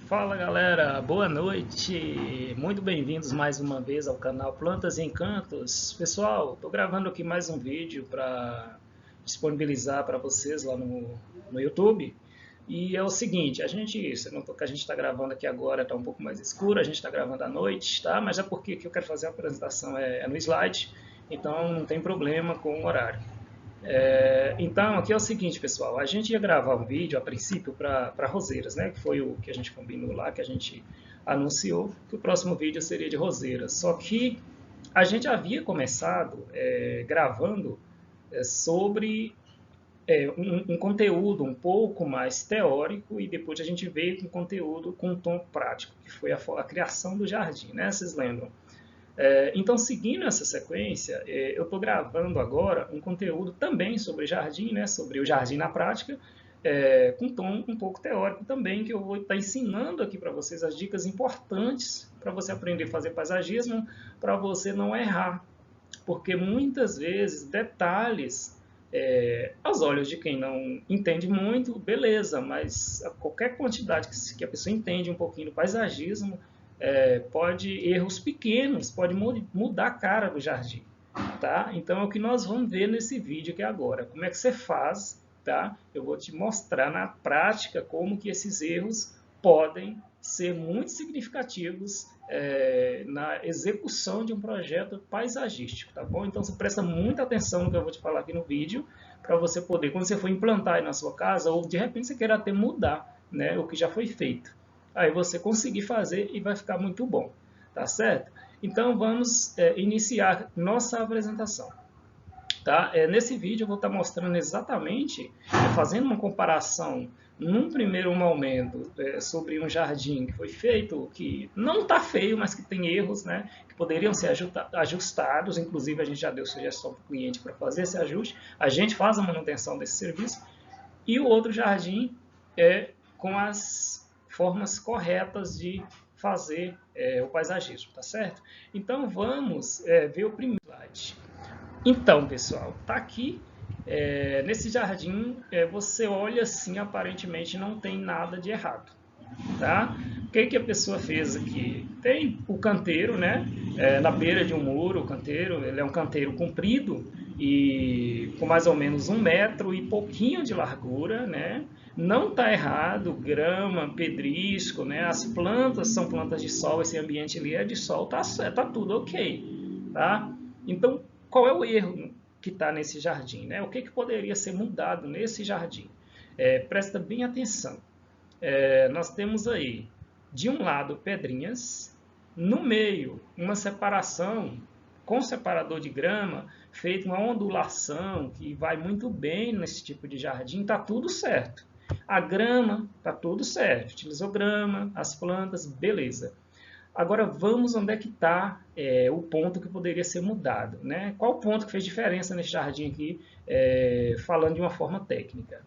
Fala galera, boa noite, muito bem-vindos mais uma vez ao canal Plantas e Encantos. Pessoal, estou gravando aqui mais um vídeo para disponibilizar para vocês lá no YouTube. E é o seguinte, você notou que a gente está gravando aqui agora, está um pouco mais escuro, a gente está gravando à noite, tá? Mas é porque aqui eu quero fazer a apresentação é no slide, então não tem problema com o horário. Então, aqui é o seguinte, pessoal, a gente ia gravar um vídeo a princípio para roseiras, né? Que foi o que a gente combinou lá, que a gente anunciou que o próximo vídeo seria de roseiras. Só que a gente havia começado gravando sobre um conteúdo um pouco mais teórico e depois a gente veio com conteúdo com um tom prático, que foi a criação do jardim, né? Vocês lembram? Então, seguindo essa sequência, eu estou gravando agora um conteúdo também sobre jardim, né, sobre o jardim na prática, com tom um pouco teórico também, que eu vou estar ensinando aqui para vocês as dicas importantes para você aprender a fazer paisagismo, para você não errar. Porque muitas vezes detalhes, aos olhos de quem não entende muito, beleza, mas qualquer quantidade que a pessoa entende um pouquinho do paisagismo, erros pequenos, pode mudar a cara do jardim, tá? Então é o que nós vamos ver nesse vídeo aqui agora. Como é que você faz, tá? Eu vou te mostrar na prática como que esses erros podem ser muito significativos na execução de um projeto paisagístico, tá bom? Então você presta muita atenção no que eu vou te falar aqui no vídeo, para você poder, quando você for implantar aí na sua casa, ou de repente você queira até mudar, né, o que já foi feito, aí você conseguir fazer e vai ficar muito bom, tá certo? Então vamos iniciar nossa apresentação. Tá? Nesse vídeo eu vou estar mostrando exatamente, fazendo uma comparação num primeiro momento sobre um jardim que foi feito, que não está feio, mas que tem erros, né, que poderiam ser ajustados, inclusive a gente já deu sugestão para o cliente para fazer esse ajuste, a gente faz a manutenção desse serviço, e o outro jardim é com as formas corretas de fazer o paisagismo, tá certo? Então vamos ver o primeiro slide. Então, pessoal, tá aqui nesse jardim, você olha assim, aparentemente não tem nada de errado, tá? O que que a pessoa fez aqui? Tem o canteiro, né? Na beira de um muro, o canteiro, ele é um canteiro comprido e com mais ou menos 1 metro e pouquinho de largura, né? Não está errado, grama, pedrisco, né? As plantas são plantas de sol, esse ambiente ali é de sol, tá tudo ok, tá? Então, qual é o erro que está nesse jardim, né? O que poderia ser mudado nesse jardim? Presta bem atenção. Nós temos aí, de um lado, pedrinhas, no meio, uma separação com separador de grama, feita uma ondulação que vai muito bem nesse tipo de jardim, está tudo certo. A grama, está tudo certo, utilizou grama, as plantas, beleza. Agora vamos onde é que está o ponto que poderia ser mudado, né? Qual o ponto que fez diferença nesse jardim aqui, falando de uma forma técnica?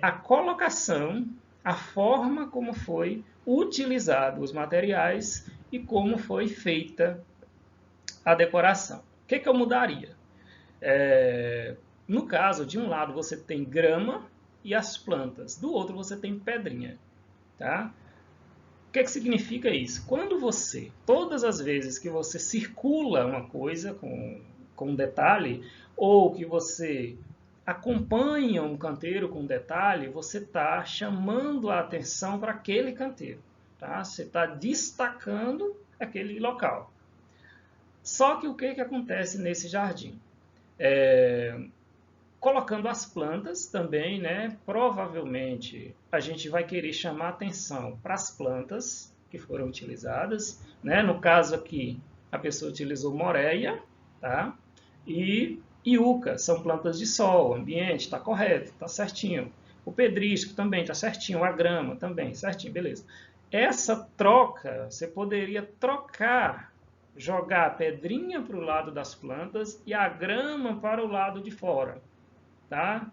A colocação, a forma como foi utilizado os materiais e como foi feita a decoração. O que eu mudaria? No caso, de um lado você tem grama e as plantas, do outro você tem pedrinha, tá? O que significa isso? Quando você, todas as vezes que você circula uma coisa com um detalhe, ou que você acompanha um canteiro com detalhe, você está chamando a atenção para aquele canteiro. Tá? Você está destacando aquele local. Só que o que acontece nesse jardim? Colocando as plantas também, né? Provavelmente a gente vai querer chamar atenção para as plantas que foram utilizadas, né? No caso aqui, a pessoa utilizou moreia, tá? E iuca, são plantas de sol, o ambiente está correto, está certinho. O pedrisco também está certinho, a grama também, certinho, beleza. Essa troca, você poderia trocar, jogar a pedrinha para o lado das plantas e a grama para o lado de fora. Tá?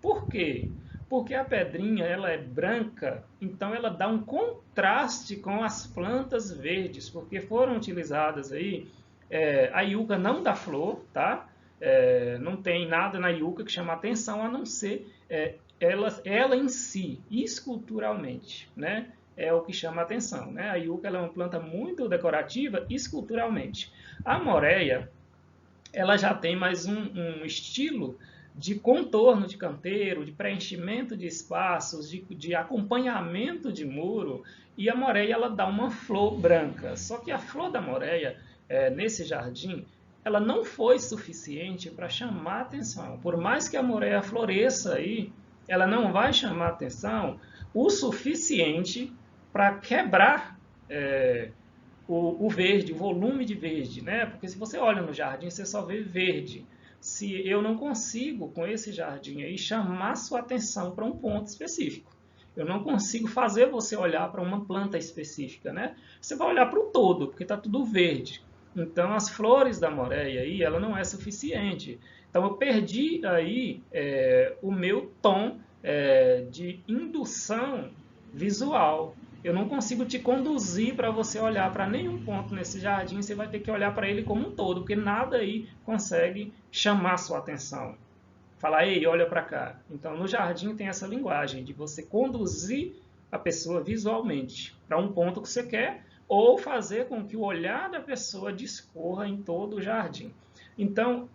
Por quê? Porque a pedrinha ela é branca, então ela dá um contraste com as plantas verdes, porque foram utilizadas aí, a iuca não dá flor, tá? Não tem nada na iuca que chama atenção, a não ser ela em si, esculturalmente, né? é o que chama a atenção, né? A yucca ela é uma planta muito decorativa esculturalmente. A moreia, ela já tem mais um estilo de contorno de canteiro, de preenchimento de espaços, de acompanhamento de muro, e a moreia ela dá uma flor branca. Só que a flor da moreia, nesse jardim, ela não foi suficiente para chamar atenção. Por mais que a moreia floresça aí, ela não vai chamar atenção o suficiente para quebrar o verde, o volume de verde, né? Porque se você olha no jardim, você só vê verde. Se eu não consigo, com esse jardim aí, chamar sua atenção para um ponto específico, eu não consigo fazer você olhar para uma planta específica, né? Você vai olhar para o todo, porque está tudo verde. Então, as flores da moreia aí, ela não é suficiente. Então, eu perdi aí o meu tom de indução visual. Eu não consigo te conduzir para você olhar para nenhum ponto nesse jardim, você vai ter que olhar para ele como um todo, porque nada aí consegue chamar sua atenção. Falar, ei, olha para cá. Então, no jardim tem essa linguagem de você conduzir a pessoa visualmente para um ponto que você quer, ou fazer com que o olhar da pessoa discorra em todo o jardim. Então,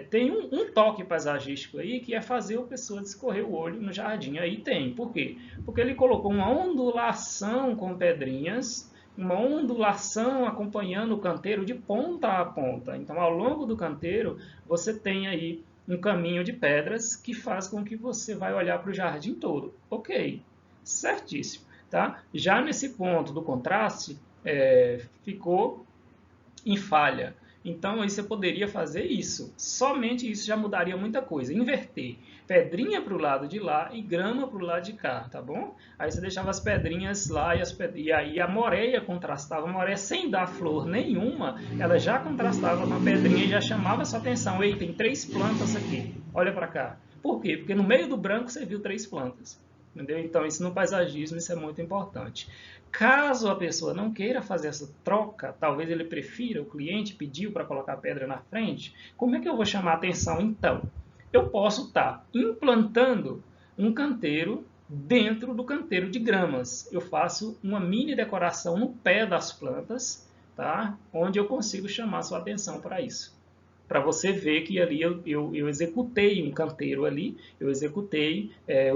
tem um toque paisagístico aí que é fazer a pessoa discorrer o olho no jardim. Aí tem. Por quê? Porque ele colocou uma ondulação com pedrinhas, uma ondulação acompanhando o canteiro de ponta a ponta. Então, ao longo do canteiro, você tem aí um caminho de pedras que faz com que você vai olhar para o jardim todo. Ok, certíssimo. Tá? Já nesse ponto do contraste, ficou em falha. Então, aí você poderia fazer isso. Somente isso já mudaria muita coisa. Inverter. Pedrinha para o lado de lá e grama para o lado de cá, tá bom? Aí você deixava as pedrinhas lá e aí a moreia contrastava. A moreia sem dar flor nenhuma, ela já contrastava com a pedrinha e já chamava sua atenção. Ei, tem 3 plantas aqui. Olha para cá. Por quê? Porque no meio do branco você viu 3 plantas. Entendeu? Então, isso no paisagismo, isso é muito importante. Caso a pessoa não queira fazer essa troca, talvez ele prefira, o cliente pediu para colocar a pedra na frente, como é que eu vou chamar a atenção então? Eu posso estar implantando um canteiro dentro do canteiro de gramas. Eu faço uma mini decoração no pé das plantas, tá? Onde eu consigo chamar sua atenção para isso. Para você ver que ali eu executei um canteiro ali, eu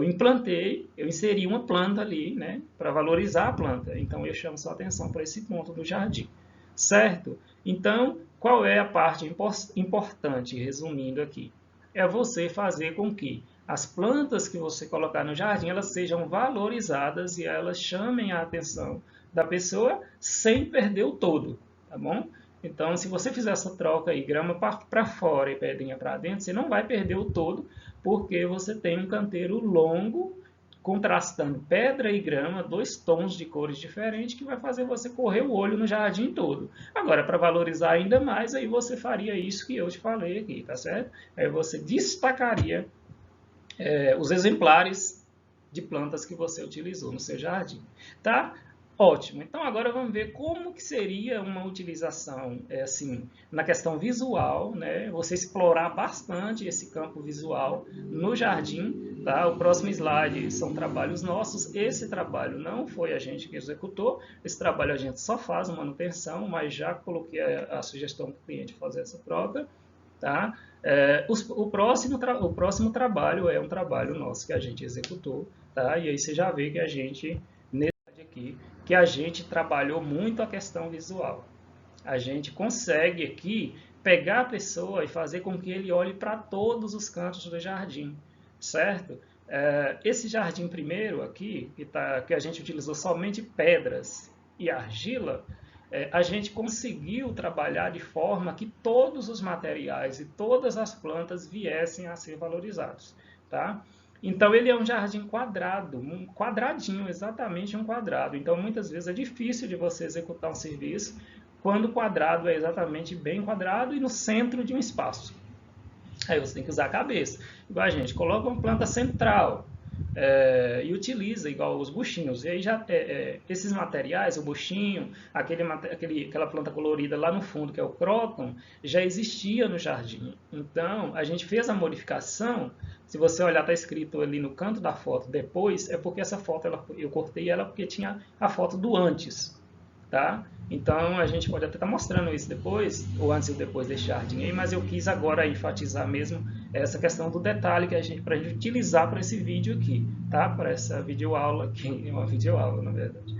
implantei, eu inseri uma planta ali, né, para valorizar a planta. Então, eu chamo sua atenção para esse ponto do jardim, certo? Então, qual é a parte importante, resumindo aqui? É você fazer com que as plantas que você colocar no jardim, elas sejam valorizadas e elas chamem a atenção da pessoa sem perder o todo, tá bom? Então, se você fizer essa troca aí, grama para fora e pedrinha para dentro, você não vai perder o todo, porque você tem um canteiro longo, contrastando pedra e grama, 2 tons de cores diferentes, que vai fazer você correr o olho no jardim todo. Agora, para valorizar ainda mais, aí você faria isso que eu te falei aqui, tá certo? Aí você destacaria os exemplares de plantas que você utilizou no seu jardim, tá? Ótimo. Então agora vamos ver como que seria uma utilização assim na questão visual, né? Você explorar bastante esse campo visual no jardim, tá? O próximo slide são trabalhos nossos. Esse trabalho não foi a gente que executou. Esse trabalho a gente só faz manutenção, mas já coloquei a sugestão para o cliente fazer essa troca, tá? O próximo trabalho é um trabalho nosso que a gente executou, tá? E aí você já vê que a gente aqui que a gente trabalhou muito a questão visual. A gente consegue aqui pegar a pessoa e fazer com que ele olhe para todos os cantos do jardim, certo? Esse jardim primeiro aqui, que a gente utilizou somente pedras e argila, a gente conseguiu trabalhar de forma que todos os materiais e todas as plantas viessem a ser valorizados, tá? Então, ele é um jardim quadrado, um quadradinho, exatamente um quadrado. Então, muitas vezes é difícil de você executar um serviço quando o quadrado é exatamente bem quadrado e no centro de um espaço. Aí você tem que usar a cabeça. Igual a gente coloca uma planta central, e utiliza igual os buchinhos. E aí já esses materiais, o buchinho, aquela planta colorida lá no fundo, que é o cróton, já existia no jardim. Então, a gente fez a modificação. Se você olhar, está escrito ali no canto da foto depois, é porque essa foto eu cortei ela porque tinha a foto do antes, tá? Então a gente pode até estar mostrando isso depois, ou antes e depois desse jardim aí, mas eu quis agora enfatizar mesmo essa questão do detalhe que para a gente utilizar para esse vídeo aqui, tá? Para essa videoaula aqui, uma videoaula na verdade.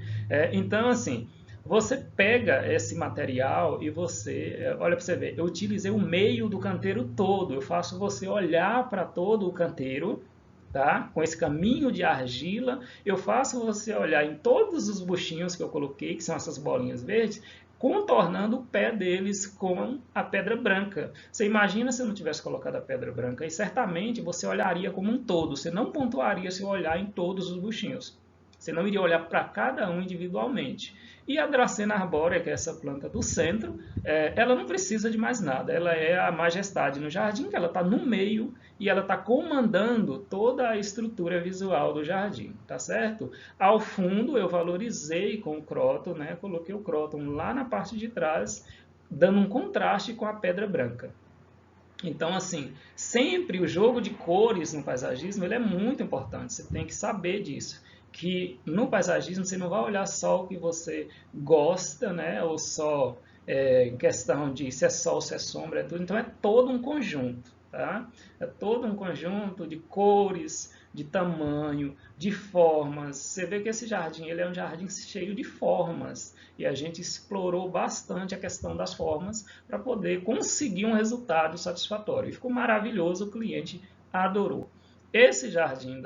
Então assim, você pega esse material e você, olha para você ver, eu utilizei o meio do canteiro todo, eu faço você olhar para todo o canteiro, tá? Com esse caminho de argila, eu faço você olhar em todos os buchinhos que eu coloquei, que são essas bolinhas verdes, contornando o pé deles com a pedra branca. Você imagina se eu não tivesse colocado a pedra branca, e certamente você olharia como um todo, você não pontuaria se olhar em todos os buchinhos. Você não iria olhar para cada um individualmente. E a Dracena arbórea, que é essa planta do centro, ela não precisa de mais nada. Ela é a majestade no jardim, que ela está no meio e ela está comandando toda a estrutura visual do jardim, tá certo? Ao fundo eu valorizei com o cróton, né? Coloquei o cróton lá na parte de trás, dando um contraste com a pedra branca. Então, assim, sempre o jogo de cores no paisagismo ele é muito importante, você tem que saber disso. Que no paisagismo você não vai olhar só o que você gosta, né? Ou só em questão de se é sol, se é sombra, é tudo. Então é todo um conjunto, tá? É todo um conjunto de cores, de tamanho, de formas. Você vê que esse jardim ele é um jardim cheio de formas e a gente explorou bastante a questão das formas para poder conseguir um resultado satisfatório. E ficou maravilhoso, o cliente adorou. Esse jardim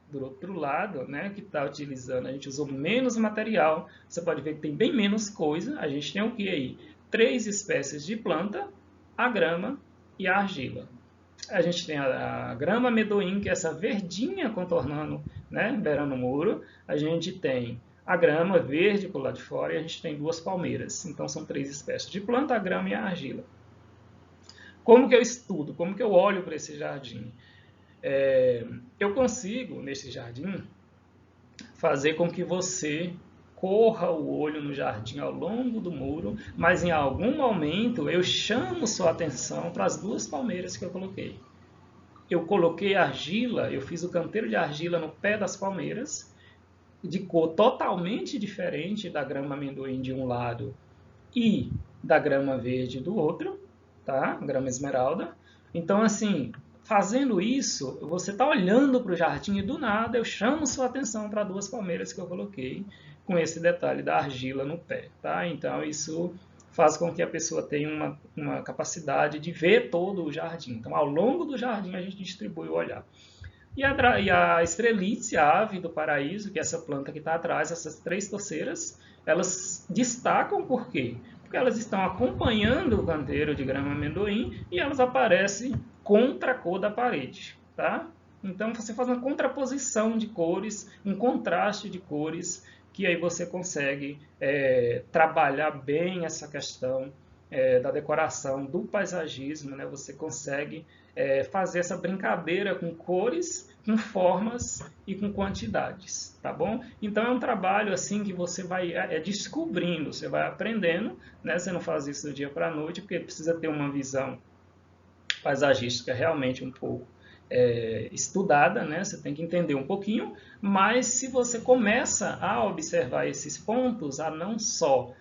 do outro lado, né, que está utilizando, a gente usou menos material, você pode ver que tem bem menos coisa, a gente tem o que aí? 3 espécies de planta, a grama e a argila. A gente tem a grama amendoim, que é essa verdinha contornando, né, beirando o muro, a gente tem a grama verde por lá de fora e a gente tem 2 palmeiras, então são 3 espécies de planta, a grama e a argila. Como que eu estudo? Como que eu olho para esse jardim? Eu consigo, nesse jardim, fazer com que você corra o olho no jardim ao longo do muro, mas em algum momento eu chamo sua atenção para as 2 palmeiras que eu coloquei. Eu coloquei argila, eu fiz o canteiro de argila no pé das palmeiras, de cor totalmente diferente da grama amendoim de um lado e da grama verde do outro, tá? Grama esmeralda. Então, assim, fazendo isso, você está olhando para o jardim e do nada eu chamo sua atenção para 2 palmeiras que eu coloquei com esse detalhe da argila no pé, tá? Então isso faz com que a pessoa tenha uma capacidade de ver todo o jardim. Então ao longo do jardim a gente distribui o olhar. E a estrelícia, a ave do paraíso, que é essa planta que está atrás, essas 3 torceiras, elas destacam por quê? Porque elas estão acompanhando o canteiro de grama amendoim e elas aparecem contra a cor da parede, tá? Então você faz uma contraposição de cores, um contraste de cores, que aí você consegue trabalhar bem essa questão da decoração, do paisagismo, né? Você consegue fazer essa brincadeira com cores, com formas e com quantidades, tá bom? Então é um trabalho assim que você vai descobrindo, você vai aprendendo, né? Você não faz isso do dia para a noite, porque precisa ter uma visão paisagística realmente um pouco estudada, né? Você tem que entender um pouquinho, mas se você começa a observar esses pontos, a não só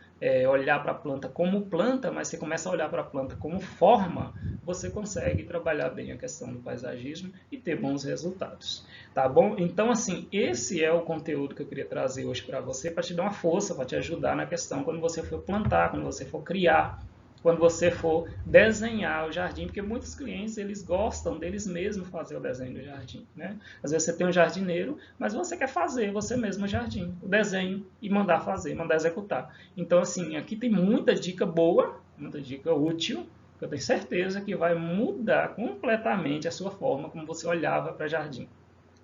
olhar para a planta como planta, mas você começa a olhar para a planta como forma, você consegue trabalhar bem a questão do paisagismo e ter bons resultados, tá bom? Então, assim, esse é o conteúdo que eu queria trazer hoje para você, para te dar uma força, para te ajudar na questão quando você for plantar, quando você for criar, quando você for desenhar o jardim, porque muitos clientes eles gostam deles mesmos fazer o desenho do jardim, né? Às vezes você tem um jardineiro, mas você quer fazer você mesmo o jardim, o desenho e mandar fazer, mandar executar. Então assim, aqui tem muita dica boa, muita dica útil, que eu tenho certeza que vai mudar completamente a sua forma como você olhava para jardim.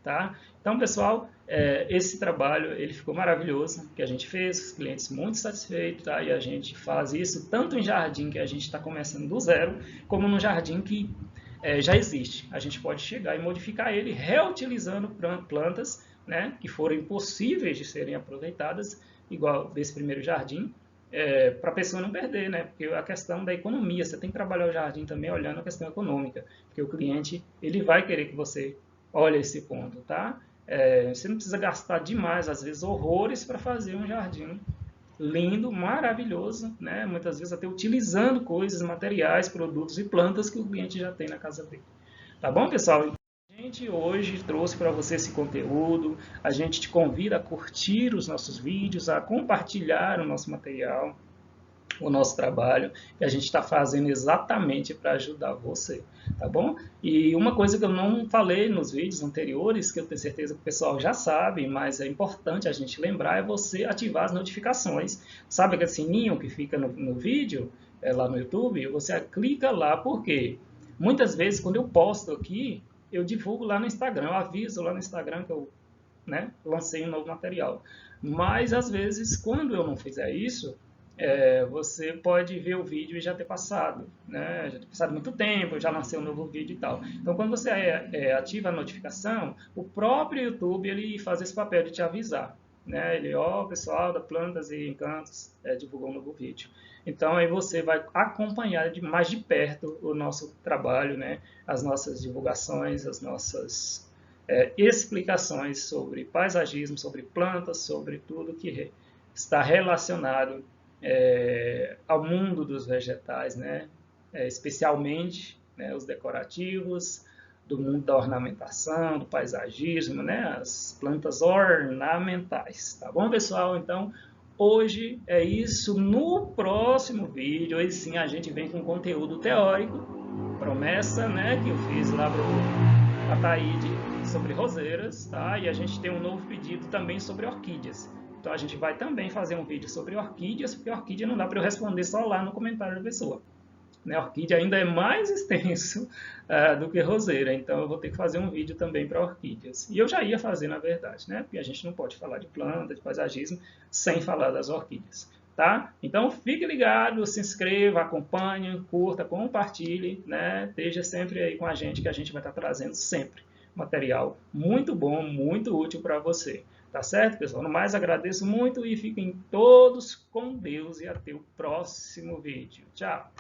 Tá? Então, pessoal, esse trabalho ele ficou maravilhoso, que a gente fez, os clientes muito satisfeitos, tá? E a gente faz isso tanto em jardim que a gente está começando do zero, como no jardim que já existe. A gente pode chegar e modificar ele reutilizando plantas, né, que forem possíveis de serem aproveitadas, igual desse primeiro jardim, para a pessoa não perder, né? Porque a questão da economia, você tem que trabalhar o jardim também olhando a questão econômica, porque o cliente ele vai querer que você olhe esse ponto, tá? Você não precisa gastar demais, às vezes horrores, para fazer um jardim lindo, maravilhoso, né? Muitas vezes até utilizando coisas, materiais, produtos e plantas que o cliente já tem na casa dele. Tá bom, pessoal? A gente hoje trouxe para você esse conteúdo. A gente te convida a curtir os nossos vídeos, a compartilhar o nosso material, o nosso trabalho, que a gente está fazendo exatamente para ajudar você, tá bom? E uma coisa que eu não falei nos vídeos anteriores, que eu tenho certeza que o pessoal já sabe, mas é importante a gente lembrar, é você ativar as notificações. Sabe aquele sininho que fica no vídeo, lá no YouTube? Você clica lá, porque muitas vezes quando eu posto aqui, eu divulgo lá no Instagram, eu aviso lá no Instagram que eu, né, lancei um novo material. Mas às vezes, quando eu não fizer isso, você pode ver o vídeo e já ter passado, né? Já ter passado muito tempo, já lancei um novo vídeo e tal. Então, quando você ativa a notificação, o próprio YouTube ele faz esse papel de te avisar, né? Ele, ó, pessoal da Plantas e Encantos divulgou um novo vídeo. Então, aí você vai acompanhar mais de perto o nosso trabalho, né? As nossas divulgações, as nossas explicações sobre paisagismo, sobre plantas, sobre tudo que está relacionado ao mundo dos vegetais, né? Especialmente, né, os decorativos, do mundo da ornamentação, do paisagismo, né, as plantas ornamentais. Tá bom, pessoal? Então, hoje é isso. No próximo vídeo, aí sim, a gente vem com conteúdo teórico, promessa, né, que eu fiz lá para a Taíde sobre roseiras, tá? E a gente tem um novo pedido também sobre orquídeas. Então a gente vai também fazer um vídeo sobre orquídeas, porque orquídea não dá para eu responder só lá no comentário da pessoa. Né? Orquídea ainda é mais extenso do que roseira, então eu vou ter que fazer um vídeo também para orquídeas. E eu já ia fazer, na verdade, né? Porque a gente não pode falar de planta, de paisagismo, sem falar das orquídeas. Tá? Então fique ligado, se inscreva, acompanhe, curta, compartilhe, né? Esteja sempre aí com a gente, que a gente vai estar trazendo sempre material muito bom, muito útil para você. Tá certo, pessoal? No mais, agradeço muito e fiquem todos com Deus e até o próximo vídeo. Tchau!